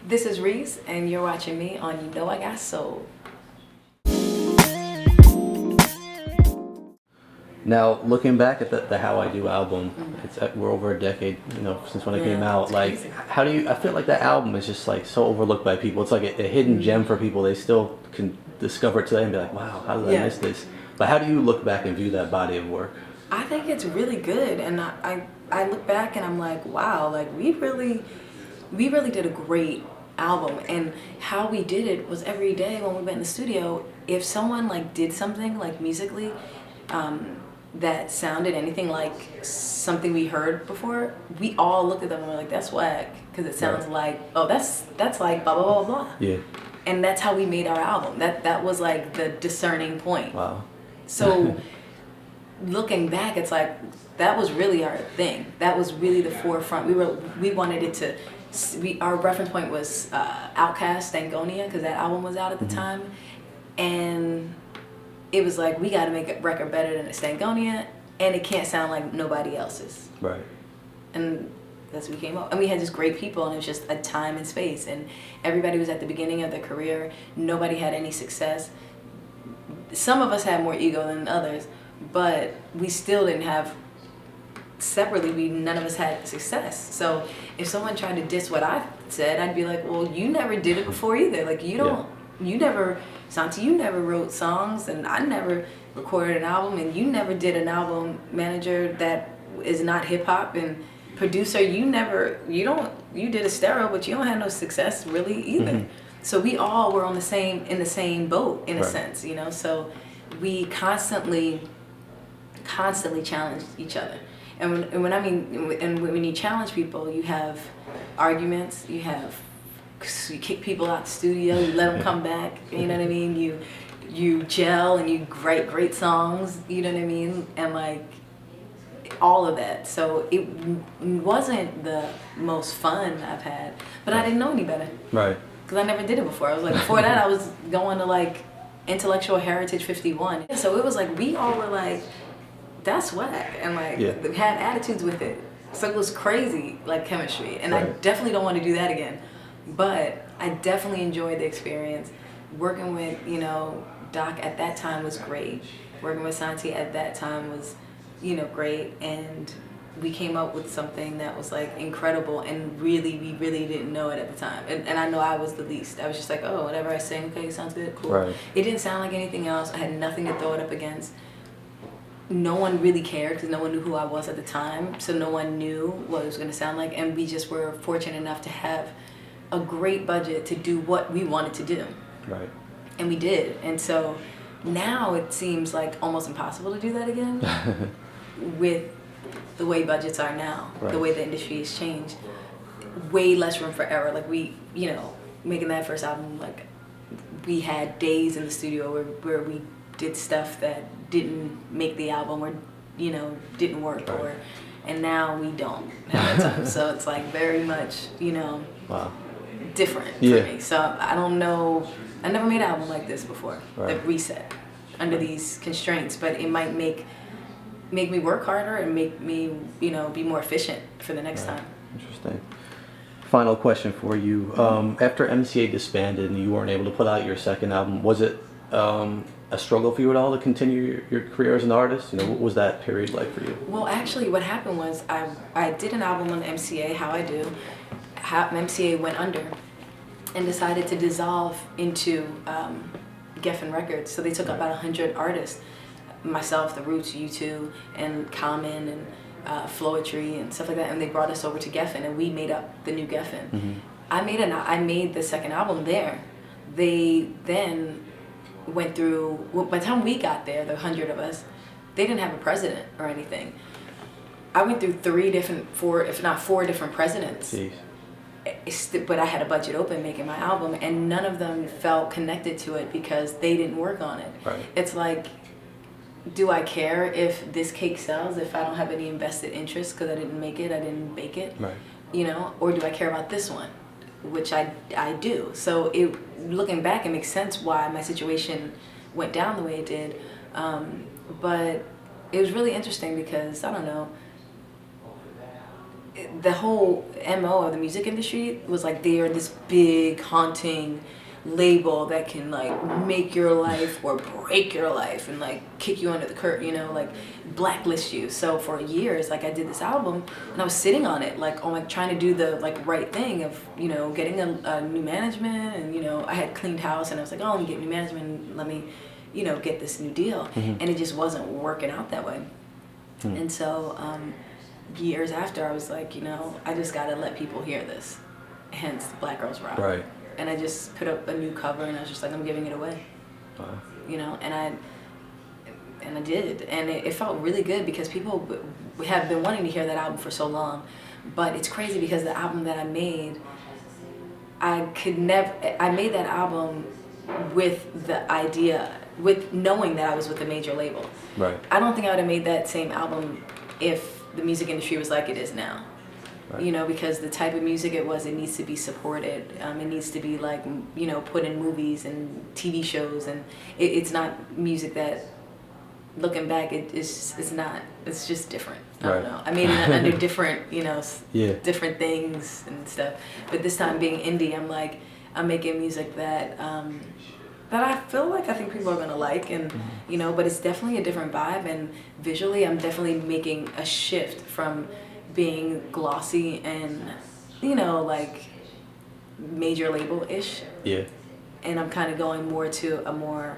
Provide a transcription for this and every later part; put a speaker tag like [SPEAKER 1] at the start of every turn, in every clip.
[SPEAKER 1] This is Reese, and you're watching me on You Know I Got Soul.
[SPEAKER 2] Now, looking back at the How I Do album, we're over a decade, since when it came out. Like, how do you? I feel like that album is just like so overlooked by people. It's like a hidden gem for people. They still can discover it today and be like, "Wow, how did I miss this?" But how do you look back and view that body of work?
[SPEAKER 1] I think it's really good, and I look back and I'm like, wow, like we really did a great album. And how we did it was every day when we went in the studio, if someone like did something like musically that sounded anything like something we heard before, we all looked at them and were like, that's whack, because it sounds like, oh, that's like blah blah blah blah.
[SPEAKER 2] Yeah.
[SPEAKER 1] And that's how we made our album. That was like the discerning point.
[SPEAKER 2] Wow.
[SPEAKER 1] So looking back, it's like that was really our thing. That was really the forefront. We wanted it to. Our reference point was Outkast, Stankonia, because that album was out at the time, and it was like, we got to make a record better than Stankonia, and it can't sound like nobody else's.
[SPEAKER 2] Right.
[SPEAKER 1] And that's what we came up. And we had just great people, and it was just a time and space, and everybody was at the beginning of their career. Nobody had any success. Some of us had more ego than others, but we still didn't have. Separately, none of us had success. So if someone tried to diss what I said, I'd be like, well, you never did it before either. Like, you never, Santi, you never wrote songs, and I never recorded an album, and you never did an album manager that is not hip hop, and producer, you did a stereo, but you don't have no success really either. So we all were in the same boat in a sense, so we constantly challenged each other. And when you challenge people, you have arguments, you kick people out the studio, you let them come back, you know what I mean? You gel and you write great songs, you know what I mean? And like all of that. So it wasn't the most fun I've had, but I didn't know any better.
[SPEAKER 2] Right.
[SPEAKER 1] Because I never did it before. I was like, before that I was going to like Intellectual Heritage 51. So it was like, we all were like, that's whack, and like had attitudes with it. So it was crazy, like chemistry, and I definitely don't want to do that again. But I definitely enjoyed the experience. Working with Doc at that time was great. Working with Santi at that time was great, and we came up with something that was like incredible, and we really didn't know it at the time. And I know I was the least. I was just like, oh, whatever I sing, okay, sounds good, cool.
[SPEAKER 2] Right.
[SPEAKER 1] It didn't sound like anything else. I had nothing to throw it up against. No one really cared because no one knew who I was at the time, so no one knew what it was going to sound like, and we just were fortunate enough to have a great budget to do what we wanted to do.
[SPEAKER 2] Right.
[SPEAKER 1] And we did. And so now it seems like almost impossible to do that again with the way budgets are now, the way the industry has changed. Way less room for error. Like making that first album, like we had days in the studio where we did stuff that didn't make the album or didn't work and now we don't have that time. So it's like very much different for me. So I don't know, I never made an album like this before, the reset under these constraints, but it might make me work harder and make me be more efficient for the next time.
[SPEAKER 2] Interesting. Final question for you. After MCA disbanded and you weren't able to put out your second album, was it a struggle for you at all to continue your career as an artist? What was that period like for you?
[SPEAKER 1] Well, actually, what happened was I did an album on MCA, How I Do. MCA went under and decided to dissolve into Geffen Records. So they took about 100 artists, myself, The Roots, U2, and Common, and Floetry, and stuff like that, and they brought us over to Geffen, and we made up the new Geffen. I made the second album there. They then went through, by the time we got there, the 100 of us, they didn't have a president or anything. I went through four different presidents.
[SPEAKER 2] Jeez.
[SPEAKER 1] But I had a budget open making my album, and none of them felt connected to it because they didn't work on it.
[SPEAKER 2] Right.
[SPEAKER 1] It's like, do I care if this cake sells if I don't have any invested interest because I didn't make it, I didn't bake it?
[SPEAKER 2] Right.
[SPEAKER 1] Or do I care about this one? Which I do. So looking back, it makes sense why my situation went down the way it did. But it was really interesting because, I don't know, the whole MO of the music industry was like they are this big haunting label that can like make your life or break your life and like kick you under the curtain, you know, like blacklist you. So for years, like I did this album and I was sitting on it, like on like trying to do the like right thing of, you know, getting a new management, and you know I had cleaned house and I was like, oh, let me get new management and let me, you know, get this new deal. And it just wasn't working out that way. And so years after, I was like, you know, I just gotta let people hear this, hence Black.Girls.Rock.
[SPEAKER 2] Right.
[SPEAKER 1] And I just put up a new cover and I was just like, I'm giving it away.
[SPEAKER 2] Wow.
[SPEAKER 1] You know, and I did, and it felt really good because people have been wanting to hear that album for so long. But it's crazy because the album that I made, I made that album with the idea, with knowing that I was with a major label.
[SPEAKER 2] Right.
[SPEAKER 1] I don't think I would have made that same album if the music industry was like it is now. Right. You know, because the type of music it was, it needs to be supported. It needs to be like, you know, put in movies and TV shows, and it's not music that, looking back, it's not. It's just different. I don't know. I made it under different, you know, different things and stuff. But this time being indie, I'm like, I'm making music that that I feel like I think people are gonna like, and you know, but it's definitely a different vibe, and visually, I'm definitely making a shift from being glossy and, you know, like major label-ish. Yeah. And I'm kind of going more to a more,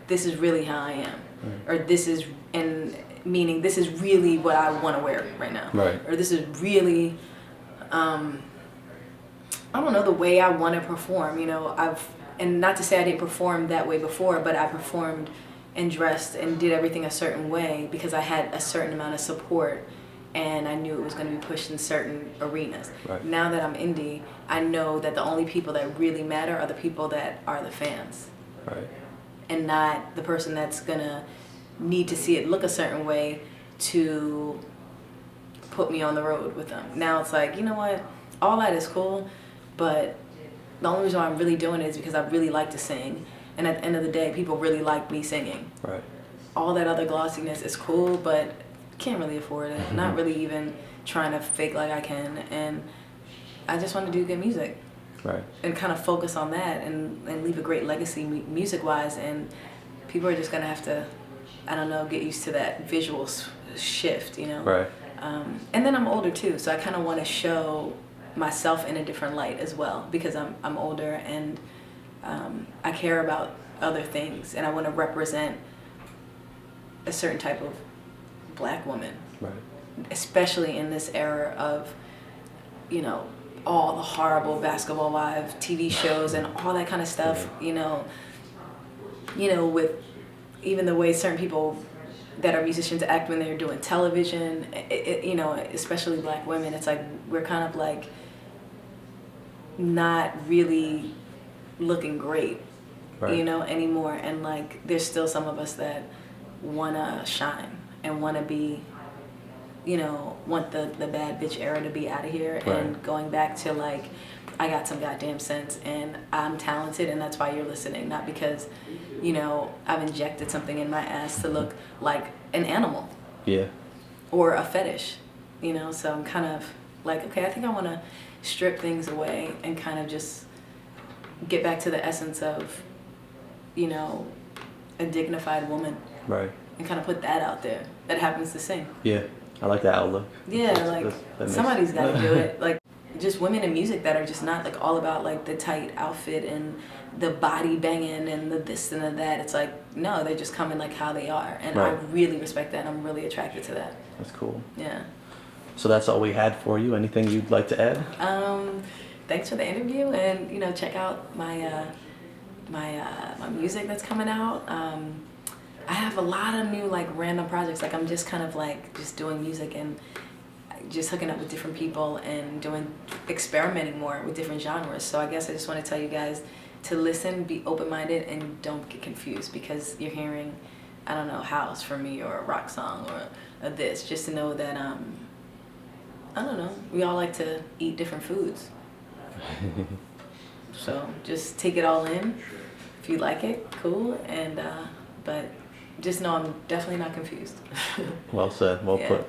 [SPEAKER 1] this is really how I am. Or this is, and meaning this is really what I want to wear right now. Right. Or this is really, I don't know, the way I want to perform. You know, and not to say I didn't perform that way before, but I performed and dressed and did everything a certain way because I had a certain amount of support. And I knew it was going to be pushed in certain arenas. Right. Now that I'm indie, I know that the only people that really matter are the people that are the fans. Right. And not the person that's going to need to see it look a certain way to put me on the road with them. Now it's like, you know what? All that is cool, but the only reason why I'm really doing it is because I really like to sing. And at the end of the day, people really like me singing. Right. All that other glossiness is cool, but can't really afford it. Not really even trying to fake like I can, and I just want to do good music. Right. And kind of focus on that and leave a great legacy music wise, and people are just gonna have to, I don't know, get used to that visual shift, you know. Right. And then I'm older too, so I kind of want to show myself in a different light as well because I'm older, and I care about other things, and I want to represent a certain type of Black woman, right? Especially in this era of, you know, all the horrible Basketball Wives TV shows and all that kind of stuff. You know, with even the way certain people that are musicians act when they're doing television. You know, especially Black women. It's like we're kind of like not really looking great, right, you know, anymore. And like, there's still some of us that wanna shine and want to be, you know, want the bad bitch era to be out of here. Right. And going back to like, I got some goddamn sense and I'm talented and that's why you're listening, not because, you know, I've injected something in my ass to look like an animal. Yeah. Or a fetish, you know. So I'm kind of like, okay, I think I want to strip things away and kind of just get back to the essence of, you know, a dignified woman. Right. And kind of put that out there. That happens to sing. Yeah, I like that outlook. Yeah, like somebody's got to do it. Like just women in music that are just not like all about like the tight outfit and the body banging and the this and the that. It's like, no, they just come in like how they are. And right. I really respect that and I'm really attracted to that. That's cool. Yeah. So that's all we had for you. Anything you'd like to add? Thanks for the interview, and you know, check out my my music that's coming out. I have a lot of new like random projects. Like I'm just kind of like just doing music and just hooking up with different people and experimenting more with different genres. So I guess I just want to tell you guys to listen, be open-minded, and don't get confused because you're hearing, I don't know, house from me or a rock song or this. Just to know that I don't know, we all like to eat different foods. So just take it all in. If you like it, cool. And but just know I'm definitely not confused. Well said. Well put.